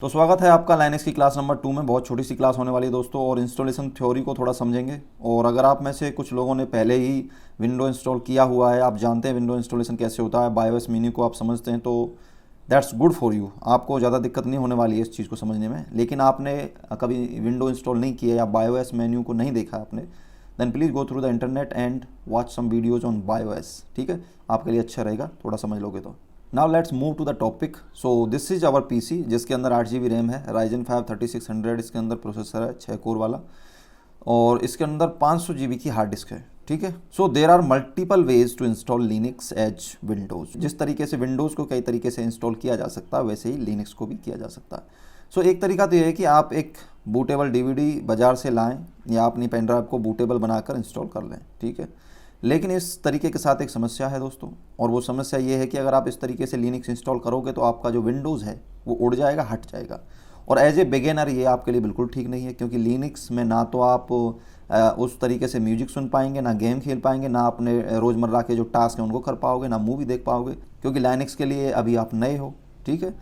तो स्वागत है आपका लाइनक्स की क्लास नंबर 2 में। बहुत छोटी सी क्लास होने वाली है दोस्तों, और इंस्टॉलेशन थ्योरी को थोड़ा समझेंगे। और अगर आप में से कुछ लोगों ने पहले ही विंडो इंस्टॉल किया हुआ है, आप जानते हैं विंडो इंस्टॉलेशन कैसे होता है, बायोएस मेन्यू को आप समझते हैं, तो दैट्स गुड फॉर यू। आपको ज़्यादा दिक्कत नहीं होने वाली है इस चीज़ को समझने में। लेकिन आपने कभी विंडो इंस्टॉल नहीं किया या बायोएस मेन्यू को नहीं देखा आपने, then please go through the internet and watch some videos on BIOS. ठीक है, आपके लिए अच्छा रहेगा थोड़ा समझ लोगे तो। Now let's move to the topic. So this is our PC जिसके अंदर 8 GB रैम है, Ryzen 5 3600 इसके अंदर प्रोसेसर है, 6 कोर वाला, और इसके अंदर 500 GB की हार्ड डिस्क है। ठीक है, so there are multiple ways to install Linux as Windows. जिस तरीके से विंडोज़ को कई तरीके से इंस्टॉल किया जा सकता है, वैसे ही लिनक्स को भी किया जा सकता है। सो एक तरीका तो ये है कि आप एक बूटेबल DVD बाज़ार से लाएँ या अपनी पेन ड्राइव को बूटेबल बनाकर इंस्टॉल कर लें। ठीक है, लेकिन इस तरीके के साथ एक समस्या है दोस्तों, और वो समस्या ये है कि अगर आप इस तरीके से लिनक्स इंस्टॉल करोगे तो आपका जो विंडोज़ है वो उड़ जाएगा, हट जाएगा। और एज ए बिगिनर ये आपके लिए बिल्कुल ठीक नहीं है, क्योंकि लिनक्स में ना तो आप उस तरीके से म्यूजिक सुन पाएंगे, ना गेम खेल पाएंगे, ना अपने रोज़मर्रा के जो टास्क हैं उनको कर पाओगे, ना मूवी देख पाओगे, क्योंकि लिनक्स के लिए अभी आप नए हो। ठीक है,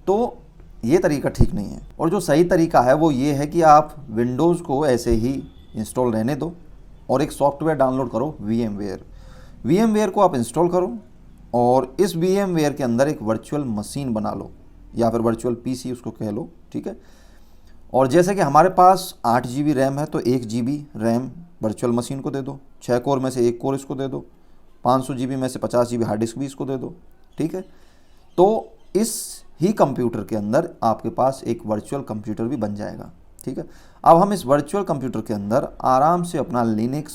तो ये तरीका ठीक नहीं है। और जो सही तरीका है वो ये है कि आप विंडोज़ को ऐसे ही इंस्टॉल रहने दो और एक सॉफ्टवेयर डाउनलोड करो VMware को आप इंस्टॉल करो, और इस VMware के अंदर एक वर्चुअल मशीन बना लो, या फिर वर्चुअल PC उसको कह लो। ठीक है, और जैसे कि हमारे पास 8 GB रैम है, तो 1 GB रैम वर्चुअल मशीन को दे दो, 6 कोर में से 1 कोर इसको दे दो, 500 GB में से 50 GB हार्ड डिस्क भी इसको दे दो। ठीक है, तो इस ही कंप्यूटर के अंदर आपके पास एक वर्चुअल कंप्यूटर भी बन जाएगा। ठीक है, अब हम इस वर्चुअल कंप्यूटर के अंदर आराम से अपना लिनक्स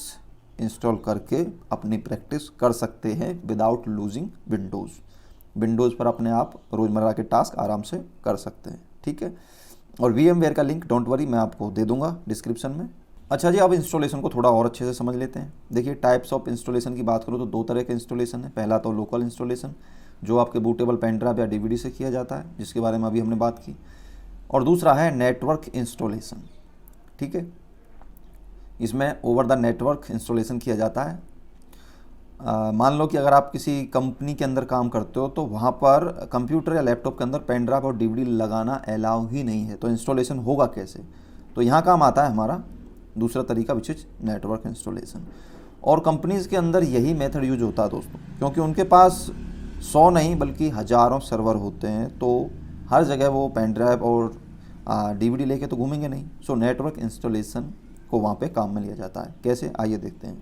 इंस्टॉल करके अपनी प्रैक्टिस कर सकते हैं विदाउट लूजिंग विंडोज़ पर अपने आप रोज़मर्रा के टास्क आराम से कर सकते हैं। ठीक है, और VMware का लिंक डोंट वरी मैं आपको दे दूंगा डिस्क्रिप्शन में। अच्छा जी, अब इंस्टॉलेशन को थोड़ा और अच्छे से समझ लेते हैं। देखिए, टाइप्स ऑफ इंस्टॉलेशन की बात करूँ तो 2 तरह के इंस्टॉलेशन है। पहला तो लोकल इंस्टॉलेशन, जो आपके बूटेबल पेन ड्राइव या DVD से किया जाता है, जिसके बारे में अभी हमने बात की। और दूसरा है नेटवर्क इंस्टॉलेशन। ठीक है, इसमें ओवर द नेटवर्क इंस्टॉलेशन किया जाता है। मान लो कि अगर आप किसी कंपनी के अंदर काम करते हो तो वहाँ पर कंप्यूटर या लैपटॉप के अंदर पेन ड्राइव और DVD लगाना अलाउ ही नहीं है, तो इंस्टॉलेशन होगा कैसे? तो यहाँ काम आता है हमारा दूसरा तरीका, विच इज नेटवर्क इंस्टॉलेशन। और कंपनीज़ के अंदर यही मेथड यूज होता है दोस्तों, क्योंकि उनके पास 100 नहीं बल्कि हज़ारों सर्वर होते हैं, तो हर जगह वो पेन ड्राइव और DVD लेके तो घूमेंगे नहीं। सो नेटवर्क इंस्टॉलेशन को वहाँ पे काम में लिया जाता है। कैसे, आइए देखते हैं।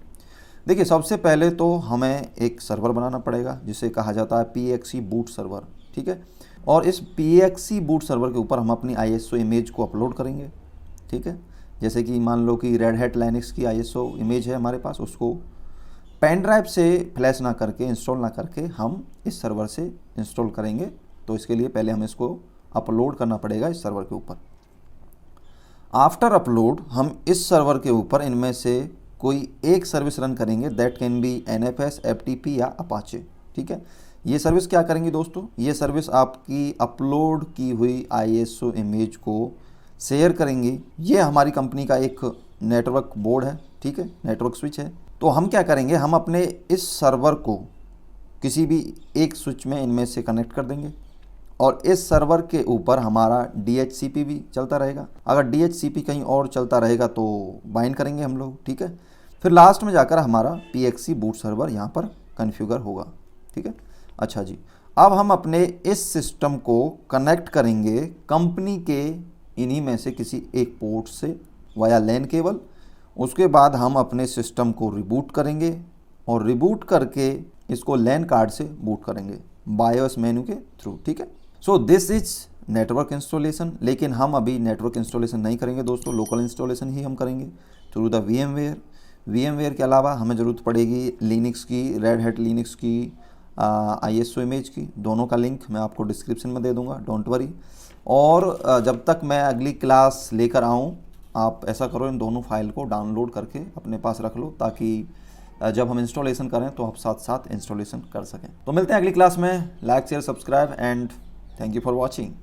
देखिए, सबसे पहले तो हमें एक सर्वर बनाना पड़ेगा जिसे कहा जाता है PXE बूट सर्वर। ठीक है, और इस PXE बूट सर्वर के ऊपर हम अपनी ISO इमेज को अपलोड करेंगे। ठीक है, जैसे कि मान लो कि रेड हैट लाइनक्स की ISO इमेज है हमारे पास, उसको पेन ड्राइव से फ्लैश ना करके, इंस्टॉल ना करके हम इस सर्वर से इंस्टॉल करेंगे। तो इसके लिए पहले हम इसको अपलोड करना पड़ेगा इस सर्वर के ऊपर। आफ्टर अपलोड हम इस सर्वर के ऊपर इनमें से कोई एक सर्विस रन करेंगे, that can be NFS, FTP या अपाचे। ठीक है, ये सर्विस क्या करेंगी दोस्तों? ये सर्विस आपकी अपलोड की हुई ISO इमेज को शेयर करेंगी। ये हमारी कंपनी का एक नेटवर्क बोर्ड है। ठीक है, नेटवर्क स्विच है। तो हम क्या करेंगे, हम अपने इस सर्वर को किसी भी एक स्विच में इनमें से कनेक्ट कर देंगे, और इस सर्वर के ऊपर हमारा DHCP भी चलता रहेगा। अगर DHCP कहीं और चलता रहेगा तो बाइंड करेंगे हम लोग। ठीक है, फिर लास्ट में जाकर हमारा PXE बूट सर्वर यहाँ पर कॉन्फ़िगर होगा। ठीक है, अच्छा जी, अब हम अपने इस सिस्टम को कनेक्ट करेंगे कंपनी के इन्हीं में से किसी एक पोर्ट से वाया LAN केबल। उसके बाद हम अपने सिस्टम को रिबूट करेंगे, और रिबूट करके इसको LAN कार्ड से बूट करेंगे बायोस मेन्यू के थ्रू। ठीक है, सो दिस इज नेटवर्क इंस्टॉलेशन। लेकिन हम अभी नेटवर्क इंस्टॉलेशन नहीं करेंगे दोस्तों, लोकल इंस्टॉलेशन ही हम करेंगे थ्रू द VMware के अलावा हमें ज़रूरत पड़ेगी लिनक्स की, रेड हैट लिनक्स की ISO इमेज की। दोनों का लिंक मैं आपको डिस्क्रिप्शन में दे दूंगा, डोंट वरी। और जब तक मैं अगली क्लास लेकर आऊँ, आप ऐसा करो, इन दोनों फाइल को डाउनलोड करके अपने पास रख लो, ताकि जब हम इंस्टॉलेशन करें तो आप साथ साथ इंस्टॉलेशन कर सकें। तो मिलते हैं अगली क्लास में। Like, share, subscribe and thank you for watching.